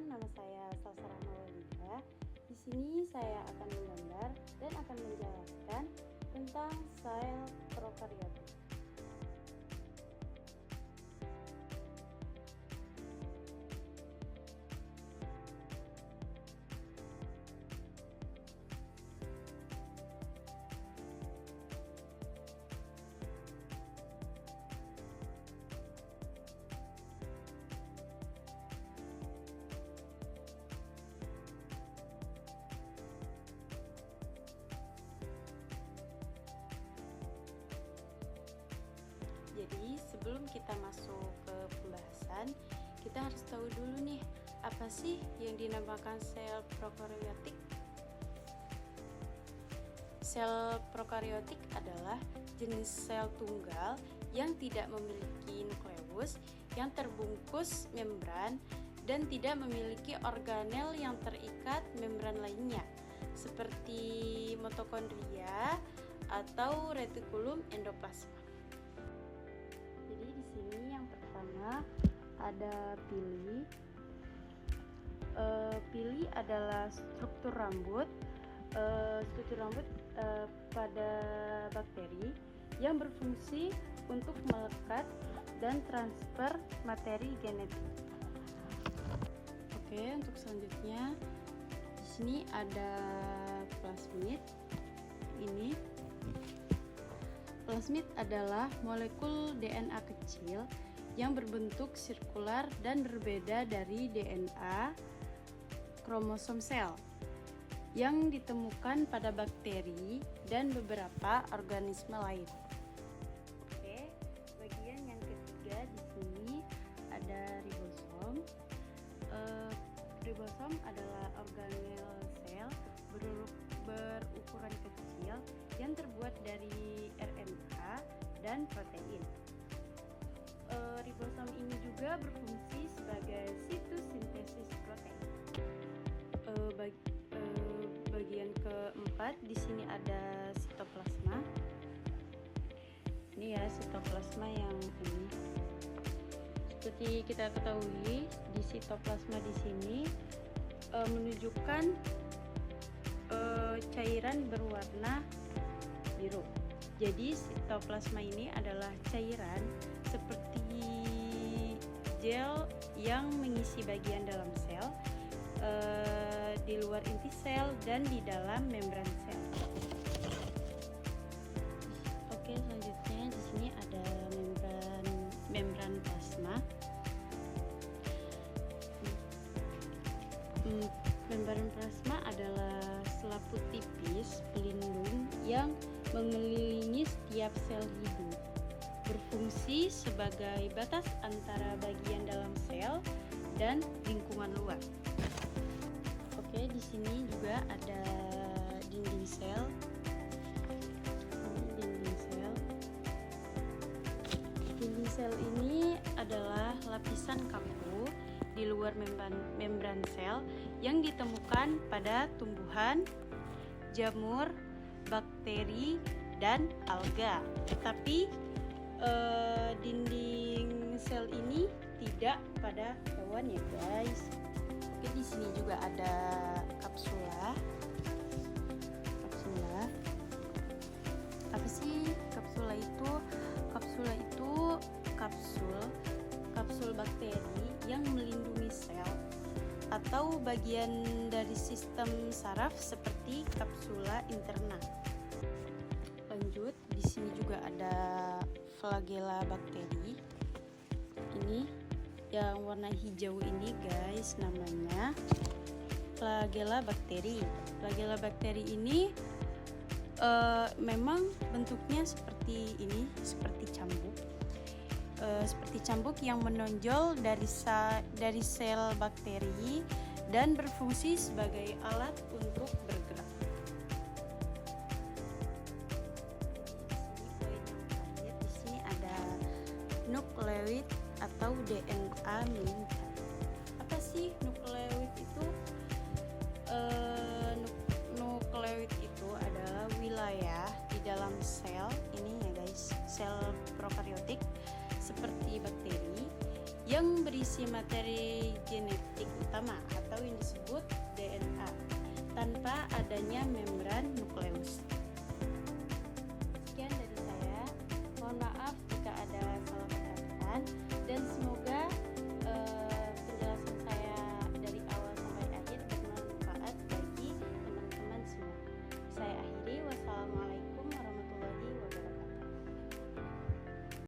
perkenalkan, nama saya Salsa Rahmawalida. Di sini saya akan menggambar dan akan menjelaskan tentang sel prokaryotik. Jadi sebelum kita masuk ke pembahasan, kita harus tahu dulu nih, apa sih yang dinamakan sel prokaryotik? Sel prokaryotik adalah jenis sel tunggal yang tidak memiliki nukleus, yang terbungkus membran, dan tidak memiliki organel yang terikat membran lainnya, seperti mitokondria atau retikulum endoplasma. Jadi di sini yang pertama ada pili. Pili adalah struktur rambut. Pada bakteri yang berfungsi untuk melekat dan transfer materi genetik. Oke, untuk selanjutnya di sini ada plasmid. Ini plasmid adalah molekul DNA kecil yang berbentuk sirkular dan berbeda dari DNA kromosom sel yang ditemukan pada bakteri dan beberapa organisme lain. Oke, bagian yang ketiga di sini ada ribosom. Ribosom adalah organel sel berukuran kecil yang terbuat dari RNA dan protein. Ribosom ini juga berfungsi sebagai situs sintesis protein. Bagian keempat di sini ada sitoplasma. Ini ya sitoplasma yang ini. Seperti kita ketahui, di sitoplasma di sini menunjukkan cairan berwarna biru. Jadi sitoplasma ini adalah cairan seperti gel yang mengisi bagian dalam sel, di luar inti sel dan di dalam membran sel. Oke, selanjutnya di sini ada membran plasma. Membran plasma adalah selaput tipis pelindung yang mengelilingi setiap sel hidup, berfungsi sebagai batas antara bagian dalam sel dan lingkungan luar. Oke, di sini juga ada dinding sel. Dinding sel. Dinding sel ini adalah lapisan kaku di luar membran sel yang ditemukan pada tumbuhan, jamur, bakteri, dan alga. Tetapi dinding sel ini tidak pada hewan ya guys. Oke, di sini juga ada kapsula. Apa sih kapsula itu? Kapsula itu kapsul bakteri yang melindungi sel atau bagian dari sistem saraf seperti kapsula interna. Lanjut, di sini juga ada flagella bakteri. Ini yang warna hijau ini guys, namanya flagella bakteri. Flagella bakteri ini memang bentuknya seperti ini, seperti cambuk yang menonjol dari sel bakteri dan berfungsi sebagai alat untuk bergerak. Di sini ada nukleoid atau DNA meningkat. Apa sih nukleoid itu? Nukleoid itu adalah wilayah di dalam sel ini ya guys, sel prokaryotik seperti bakteri yang berisi materi genetik utama tanpa adanya membran nukleus. Sekian dari saya. Mohon maaf